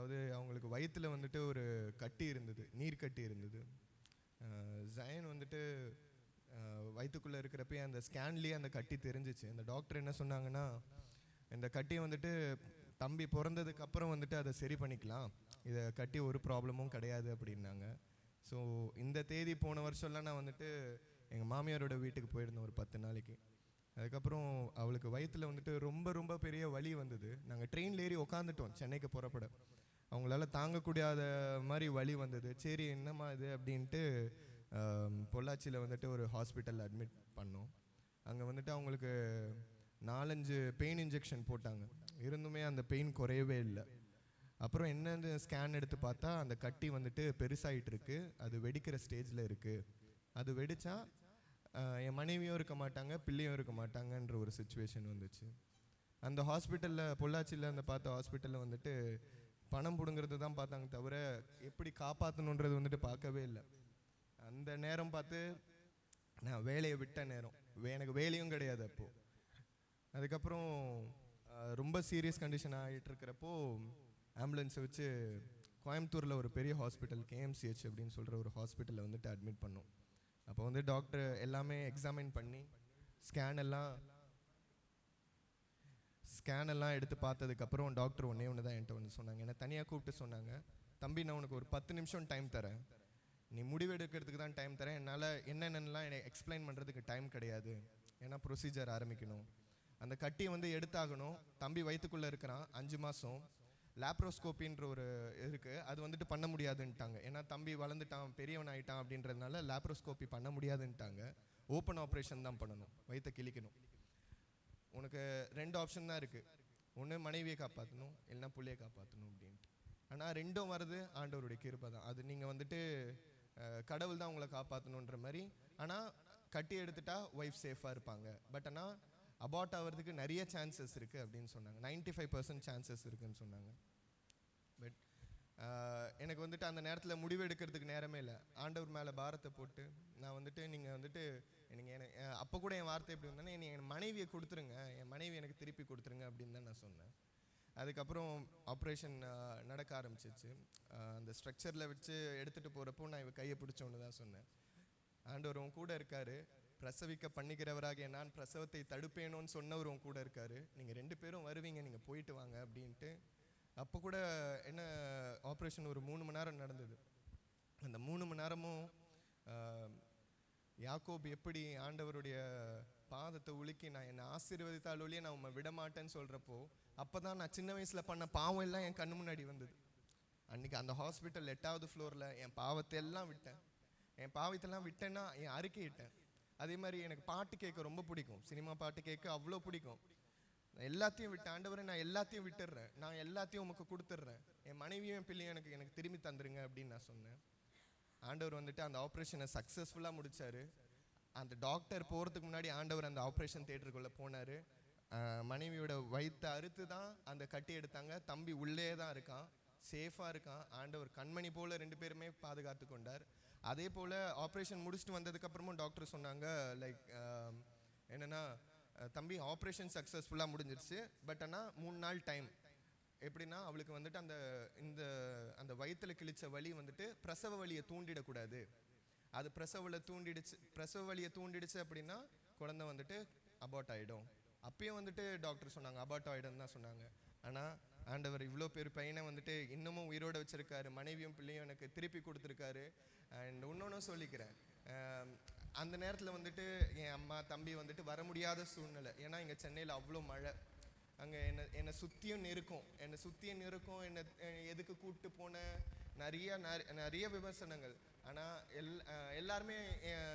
அதாவது அவங்களுக்கு வயிற்றில் வந்துட்டு ஒரு கட்டி இருந்தது, நீர் கட்டி இருந்தது. ஜயன் வந்துட்டு வயிற்றுக்குள்ளே இருக்கிறப்பே அந்த ஸ்கேன்லேயே அந்த கட்டி தெரிஞ்சிச்சு. அந்த டாக்டர் என்ன சொன்னாங்கன்னா, இந்த கட்டியை வந்துட்டு தம்பி பிறந்ததுக்கு அப்புறம் வந்துட்டு அதை சரி பண்ணிக்கலாம், இதை கட்டி ஒரு ப்ராப்ளமும் கிடையாது அப்படின்னாங்க. ஸோ இந்த தேதி போன வருஷம்லாம் நான் வந்துட்டு எங்கள் மாமியாரோட வீட்டுக்கு போயிருந்தேன் ஒரு 10 நாளைக்கு. அதுக்கப்புறம் அவளுக்கு வயிற்றில் வந்துட்டு ரொம்ப ரொம்ப பெரிய வலி வந்தது. நாங்கள் ட்ரெயினில் ஏறி உக்காந்துட்டோம் சென்னைக்கு புறப்பட. அவங்களால தாங்கக்கூடாத மாதிரி வலி வந்தது. சரி என்னம்மா இது அப்படின்ட்டு பொள்ளாச்சியில் வந்துட்டு ஒரு ஹாஸ்பிட்டலில் அட்மிட் பண்ணோம். அங்கே வந்துட்டு அவங்களுக்கு 4-5 பெயின் இன்ஜெக்ஷன் போட்டாங்க. இருந்துமே அந்த பெயின் குறையவே இல்லை. அப்புறம் என்னன்னு ஸ்கேன் எடுத்து பார்த்தா அந்த கட்டி வந்துட்டு பெருசாகிட்டு இருக்கு, அது வெடிக்கிற ஸ்டேஜில் இருக்குது. அது வெடித்தா என் மனைவியும் இருக்க மாட்டாங்க, பிள்ளையும் இருக்க மாட்டாங்கன்ற ஒரு சுச்சுவேஷன் வந்துச்சு. அந்த ஹாஸ்பிட்டலில், பொள்ளாச்சியில் அந்த பார்த்த ஹாஸ்பிட்டலில் வந்துட்டு பணம் பிடுங்கிறது தான் பார்த்தாங்க தவிர எப்படி காப்பாற்றணுன்றது வந்துட்டு பார்க்கவே இல்லை. அந்த நேரம் பார்த்து நான் வேலையை விட்ட நேரம், எனக்கு வேலையும் கிடையாது அப்போது. அதுக்கப்புறம் ரொம்ப சீரியஸ் கண்டிஷன் ஆகிட்டு இருக்கிறப்போ ஆம்புலன்ஸை வச்சு கோயம்புத்தூரில் ஒரு பெரிய ஹாஸ்பிட்டல், KMCH அப்படின்னு சொல்கிற ஒரு ஹாஸ்பிட்டலில் வந்துட்டு அட்மிட் பண்ணோம். அப்போ வந்து டாக்டர் எல்லாமே எக்ஸாமின் பண்ணி ஸ்கேன் எல்லாம் எடுத்து பார்த்ததுக்கப்புறம் டாக்டர் ஒன்று தான் என்கிட்ட வந்து சொன்னாங்க. என்னை தனியாக கூப்பிட்டு சொன்னாங்க, தம்பி நான் உனக்கு ஒரு 10 நிமிஷம் டைம் தரேன், நீ முடிவெடுக்கிறதுக்கு தான் டைம் தரேன், என்னால் என்னென்னலாம் என்னை எக்ஸ்பிளைன் பண்ணுறதுக்கு டைம் கிடையாது, ஏன்னா ப்ரொசீஜர் ஆரம்பிக்கணும், அந்த கட்டியை வந்து எடுத்தாகணும், தம்பி வயிற்றுக்குள்ளே இருக்கிறான் 5 மாதம், லேப்ரோஸ்கோப்பின்ற ஒரு இருக்குது, அது வந்துட்டு பண்ண முடியாதுன்ட்டாங்க. ஏன்னா தம்பி வளர்ந்துட்டான், பெரியவன் ஆகிட்டான் அப்படின்றதுனால லேப்ரோஸ்கோப்பி பண்ண முடியாதுன்ட்டாங்க. ஓப்பன் ஆப்ரேஷன் தான் பண்ணணும், வயிற்றை கிழிக்கணும். உனக்கு 2 ஆப்ஷன் தான் இருக்குது, ஒன்று மனைவியை காப்பாற்றணும், இல்லைன்னா பிள்ளையை காப்பாற்றணும் அப்படின்ட்டு. ஆனால் 2ம் வருது ஆண்டவருடைய கிருபை தான். அது நீங்கள் வந்துட்டு கடவுள் தான் உங்களை காப்பாற்றணுன்ற மாதிரி. ஆனால் கட்டி எடுத்துட்டா ஒய்ஃப் சேஃபாக இருப்பாங்க. பட் ஆனால் அபார்ட் ஆகிறதுக்கு நிறைய சான்சஸ் இருக்குது அப்படின்னு சொன்னாங்க. 95% சான்சஸ் இருக்குதுன்னு சொன்னாங்க. பட் எனக்கு வந்துட்டு அந்த நேரத்தில் முடிவு எடுக்கிறதுக்கு நேரமே இல்லை. ஆண்டவர் மேலே பாரத்தை போட்டு நான் வந்துட்டு நீங்கள் வந்துட்டு எனக்கு அப்போ கூட என் வார்த்தை எப்படி வந்தேன்னா, என் மனைவியை கொடுத்துருங்க, என் மனைவி எனக்கு திருப்பி கொடுத்துருங்க அப்படின்னு தான் நான் சொன்னேன். அதுக்கப்புறம் ஆப்ரேஷன் நடக்க ஆரம்பிச்சிச்சு. அந்த ஸ்ட்ரக்சரில் வச்சு எடுத்துகிட்டு போகிறப்போ நான் இவ கையை பிடிச்சோன்னு தான் சொன்னேன், ஆண்டவர் உன் கூட இருக்கார், பிரசவிக்க பண்ணிக்கிறவராக நான் பிரசவத்தை தடுப்பேனோன்னு சொன்னவர் உன் கூட இருக்கார், நீங்கள் 2 பேரும் வருவீங்க, நீங்கள் போயிட்டு வாங்க அப்படின்ட்டு. அப்போ கூட என்ன ஆப்ரேஷன் ஒரு 3 மணி நேரம் நடந்தது. அந்த 3 மணி நேரமும் யாக்கோப் எப்படி ஆண்டவருடைய பாதத்தை உலுக்கி நான் என்னை ஆசீர்வதித்தால் ஒழிய நான் உண்மை விடமாட்டேன்னு சொல்கிறப்போ, அப்போ தான் நான் சின்ன வயசில் பண்ண பாவம் எல்லாம் என் கண்ணு முன்னாடி வந்தது. அன்றைக்கி அந்த ஹாஸ்பிட்டல் 8வது ஃப்ளோரில் என் பாவத்தை எல்லாம் விட்டேன். என் பாவத்தெல்லாம் விட்டேன்னா என் அறிக்கையிட்டேன். அதே மாதிரி எனக்கு பாட்டு கேட்க ரொம்ப பிடிக்கும், சினிமா பாட்டு கேட்க அவ்வளோ பிடிக்கும். எல்லாத்தையும் விட்டு ஆண்டவரை நான் எல்லாத்தையும் விட்டுடுறேன், நான் எல்லாத்தையும் உமக்கு கொடுத்துட்றேன், என் மனைவியும் என் பிள்ளையும் எனக்கு திரும்பி தந்துருங்க அப்படின்னு நான் சொன்னேன். ஆண்டவர் வந்துட்டு அந்த ஆப்ரேஷனை சக்ஸஸ்ஃபுல்லாக முடித்தார். அந்த டாக்டர் போகிறதுக்கு முன்னாடி ஆண்டவர் அந்த ஆப்ரேஷன் தியேட்டருக்குள்ளே போனார். மனைவியோட வயிற்றை அறுத்து தான் அந்த கட்டி எடுத்தாங்க. தம்பி உள்ளே தான் இருக்கான், சேஃபாக இருக்கான். ஆண்டவர் கண்மணி போல் 2 பேருமே பாதுகாத்து கொண்டார். அதே போல் ஆப்ரேஷன் முடிச்சுட்டு வந்ததுக்கப்புறமும் டாக்டர் சொன்னாங்க, லைக் என்னென்னா, தம்பி ஆப்ரேஷன் சக்ஸஸ்ஃபுல்லாக முடிஞ்சிருச்சு, பட் ஆனால் 3 நாள் டைம். எப்படின்னா அவளுக்கு வந்துட்டு அந்த வயிற்றில் கிழிச்ச வலி வந்துட்டு பிரசவ வலியை தூண்டிடக்கூடாது. அது பிரசவ வலியை தூண்டிடுச்சு அப்படின்னா குழந்தை வந்துட்டு அபார்ட் ஆகிடும். அப்பயும் வந்துட்டு டாக்டர் சொன்னாங்க அபார்ட் ஆகிடும் தான் சொன்னாங்க. ஆனால் ஆண்டவர் இவ்வளோ பேர் பையனை வந்துட்டு இன்னமும் உயிரோடு வச்சுருக்காரு, மனைவியும் பிள்ளையும் எனக்கு திருப்பி கொடுத்துருக்காரு. அண்ட் இன்னொன்றும் சொல்லிக்கிறேன், அந்த நேரத்தில் வந்துட்டு என் அம்மா தம்பி வந்துட்டு வர முடியாத சூழ்நிலை. ஏன்னா இங்கே சென்னையில் அவ்வளோ மழை, அங்கே என்னை சுற்றியும் நெருக்கும், என்னை எதுக்கு கூப்பிட்டு போன நிறைய விமர்சனங்கள். ஆனால் எல்லாருமே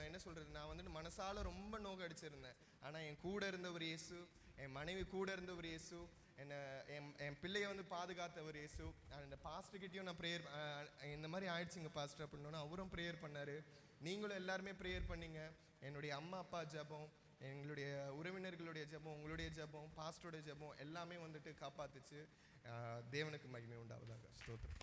என்ன சொல்கிறது, நான் வந்துட்டு மனசால் ரொம்ப நோக்க அடிச்சிருந்தேன். ஆனால் என் கூட இருந்தவர் இயேசு, என் மனைவி கூட இருந்தவர் இயேசு, என் பிள்ளையை வந்து பாதுகாத்தவர் இயேசு. அந்த பாஸ்டர்கிட்டையும் நான் ப்ரேயர், இந்த மாதிரி ஆயிடுச்சுங்க பாஸ்டர் அப்படின்னா அவரும் ப்ரேயர் பண்ணார். நீங்களும் எல்லாருமே ப்ரேயர் பண்ணீங்க. என்னுடைய அம்மா அப்பா ஜெபம், எங்களுடைய உறவினர்களுடைய ஜெபம், உங்களுடைய ஜெபம், பாஸ்டருடைய ஜெபம் எல்லாமே வந்துட்டு காப்பாத்துச்சு. தேவனுக்கு மகிமை உண்டாவதாக. ஸ்தோத்திரம்.